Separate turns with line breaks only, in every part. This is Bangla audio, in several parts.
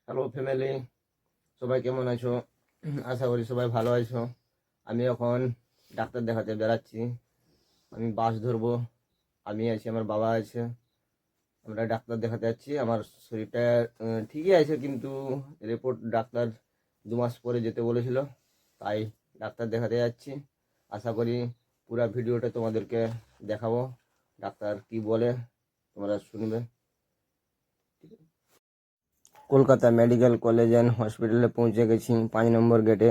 হ্যালো ফ্যামিলি, সবাই কেমন আছো? আশা করি সবাই ভালো আছো। আমি এখন ডাক্তার দেখাতে বেড়াচ্ছি। আমি বাস ধরবো। আমি আছি, আমার বাবা আছে। আমরা ডাক্তার দেখাতে যাচ্ছি। আমার শরীরটা ঠিকই আছে, কিন্তু রিপোর্ট ডাক্তার 2 মাস পরে যেতে বলেছিল, তাই ডাক্তার দেখাতে যাচ্ছি। আশা করি পুরো ভিডিওটা তোমাদেরকে দেখাবো, ডাক্তার কি বলে তোমরা শুনবে। কলকাতা মেডিকেল কলেজ অ্যান্ড হসপিটালে পৌঁছে গেছি 5 নম্বর গেটে।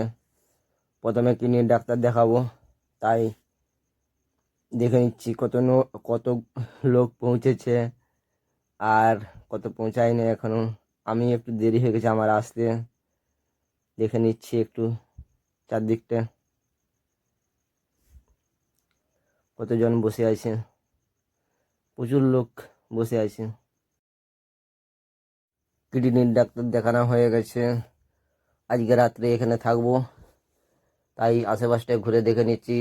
প্রথমে কিডনির ডাক্তার দেখাবো, তাই দেখে নিচ্ছি কত লোক পৌঁছেছে আর কত পৌঁছায়নি এখনো। আমি একটু দেরি হয়ে গেছে আমার আসতে। দেখে নিচ্ছি একটু চারদিকটা কতজন বসে আছে। প্রচুর লোক বসে আছে। কিডনির ডাক্তার দেখানো হয়ে গেছে। আজকে রাত্রে এখানে থাকবো, তাই আশেপাশটা ঘুরে দেখে নিচ্ছি।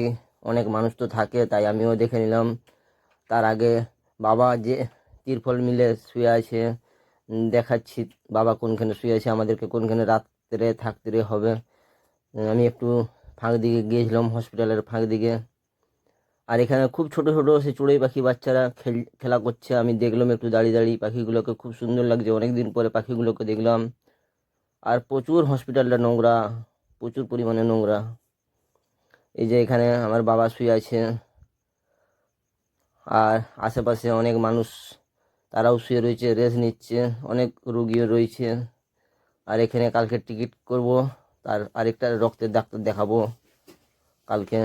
অনেক মানুষ তো থাকে, তাই আমিও দেখে নিলাম। তার আগে বাবা যে তিরপল মিলে শুয়ে আছে, দেখাচ্ছি বাবা কোনখানে শুয়ে আছে, আমাদেরকে কোনখানে রাত্রে থাকতে হবে। আমি একটু ফাঁক দিকে গিয়েছিলাম, হসপিটালের ফাঁক দিকে। আর এখানে খুব ছোট ছোট সে চড়ুই পাখি বাচ্চারা খেলা করছে। আমি দেখলাম একটু দাঁড়িয়ে দাঁড়িয়ে পাখিগুলোকে, খুব সুন্দর লাগছে। অনেকদিন পরে পাখিগুলোকে দেখলাম। আর প্রচুর হসপিটালটা নোংরা, প্রচুর পরিমাণে নোংরা। এই যে এখানে আমার বাবা শুয়ে আছে, আর আশেপাশে অনেক মানুষ, তারাও শুয়ে রয়েছে, রেস্ট নিচ্ছে। অনেক রুগীও রয়েছে। আর এখানে কালকে টিকিট করব, তার আরেকটা রক্তের ডাক্তার দেখাবো কালকে।